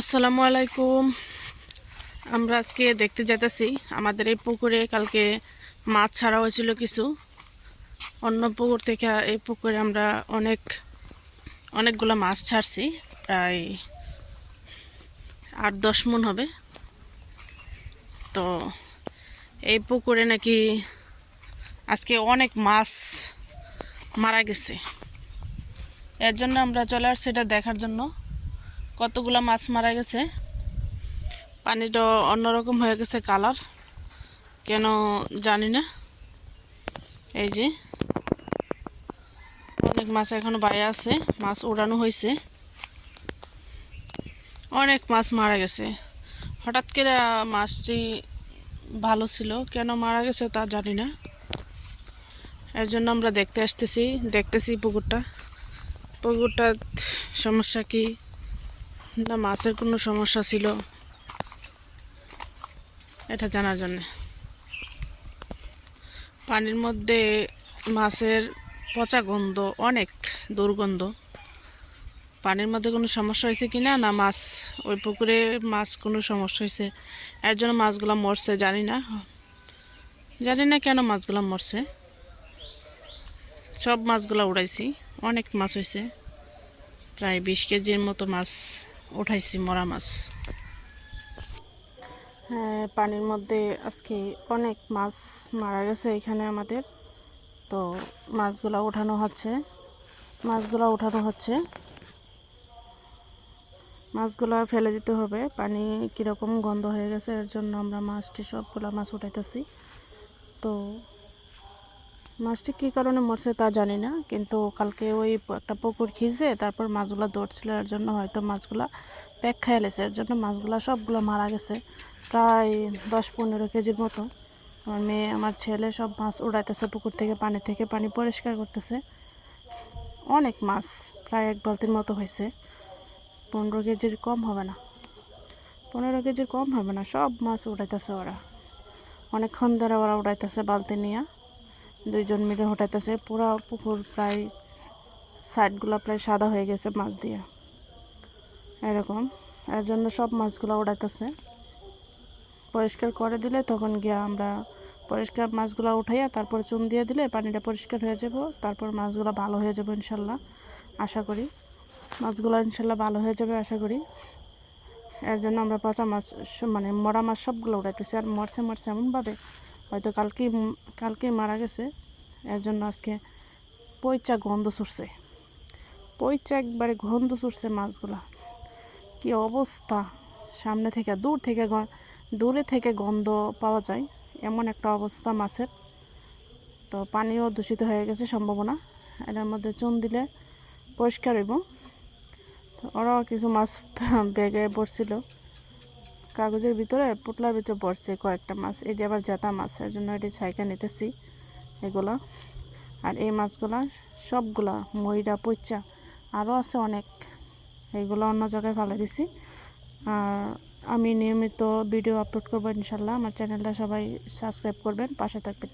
আসসালামু আলাইকুম। আমরা আজকে দেখতে যাইতেছি আমাদের এই পুকুরে কালকে মাছ ছাড়া হয়েছিল কিছু অন্য পুকুর থেকে। এই পুকুরে আমরা অনেকগুলো মাছ ছাড়ছি, প্রায় 8-10 মণ হবে। তো এই পুকুরে নাকি আজকে অনেক মাছ মারা গেছে। এর জন্য আমরা চলে আসছি এটা দেখার জন্য কতগুলো মাছ মারা গেছে। পানিটা অন্যরকম হয়ে গেছে কালার, কেন জানি না। এই যে অনেক মাছ এখনো বাইরে আছে, মাছ উড়ানো হয়েছে, অনেক মাছ মারা গেছে। হঠাৎ করে মাছটি ভালো ছিল, কেন মারা গেছে তা জানি না। এর জন্য আমরা দেখতেছি পুকুরটা সমস্যা কি না মাছের কোনো সমস্যা ছিল এটা জানার জন্য। পানির মধ্যে মাছের পচা গন্ধ, অনেক দুর্গন্ধ। পানির মধ্যে কোনো সমস্যা হয়েছে কি না, না মাছ ওই পুকুরে মাছ কোনো সমস্যা হয়েছে এর জন্য মাছগুলো মরছে, জানি না কেন মাছগুলো মরছে। সব মাছগুলো উড়াইছি, অনেক মাছ হয়েছে, প্রায় 20 কেজির মতো মাছ উঠাইছি, মরা মাছ। হ্যাঁ, পানির মধ্যে আজকে অনেক মাছ মারা গেছে এখানে আমাদের। তো মাছগুলো উঠানো হচ্ছে, মাছগুলো ফেলে দিতে হবে। পানি কীরকম গন্ধ হয়ে গেছে এর জন্য আমরা সবগুলো মাছ উঠাইতেছি। তো মাছটি কী কারণে মরছে তা জানি না, কিন্তু কালকে ওই একটা পুকুর খিঁচে তারপর মাছগুলো দৌড়ছিল, এর জন্য হয়তো মাছগুলো প্যাক খেয়ে লেছে, এর জন্য মাছগুলো সবগুলো মারা গেছে, প্রায় 10-15 কেজির মতো। আমার মেয়ে আমার ছেলে সব মাছ উড়াইতেছে পুকুর থেকে, পানি পরিষ্কার করতেছে। অনেক মাছ, প্রায় 1 বালতির মতো হয়েছে। 15 কেজির কম হবে না, 15 কেজির কম হবে না। সব মাছ উঠাইতেছে ওরা, অনেকক্ষণ ধরে ওরা উঠাইতেছে বালতি নিয়ে, 2 জন মিলে উঠাইতেছে। পুরো পুকুর প্রায় সাইডগুলো প্রায় সাদা হয়ে গেছে মাছ দিয়ে, এরকম। এর জন্য সব মাছগুলো উঠাইতেছে। পরিষ্কার করে দিলে তখন গিয়ে আমরা পরিষ্কার মাছগুলো উঠাইয়া তারপর চুন দিয়ে দিলে পানিটা পরিষ্কার হয়ে যাব, তারপর মাছগুলো ভালো হয়ে যাবে ইনশাল্লাহ। আশা করি মাছগুলো ইনশাল্লাহ ভালো হয়ে যাবে, আশা করি। এর জন্য আমরা পচা মাছ মানে মরা মাছ সবগুলো উঠাইতেছি। আর মরছে এমনভাবে হয়তো কালকেই মারা গেছে, এর জন্য আজকে পচা গন্ধ ছুটছে, একবারে গন্ধ ছুটছে মাছগুলা। কি অবস্থা, সামনে থেকে দূরে থেকে গন্ধ পাওয়া যায়, এমন একটা অবস্থা মাছের। তো পানিও দূষিত হয়ে গেছে সম্ভাবনা, এটার মধ্যে চুন দিলে পরিষ্কার হইব। তো ওরাও কিছু মাছ ব্যাগে পড়ছিল, কাগজের ভিতরে পুটলার ভিতরে পড়ছে কয়েকটা মাছ। এটি আবার জাতা মাছ, এর জন্য এটি ছাইকা নিতেছি এগুলা। আর এই মাছগুলা সবগুলা মইরা পচা, আরও আছে অনেক, এইগুলো অন্য জায়গায় ফেলে দিছি। আর আমি নিয়মিত ভিডিও আপলোড করবো ইনশাল্লাহ। আমার চ্যানেলটা সবাই সাবস্ক্রাইব করবেন, পাশে থাকবেন।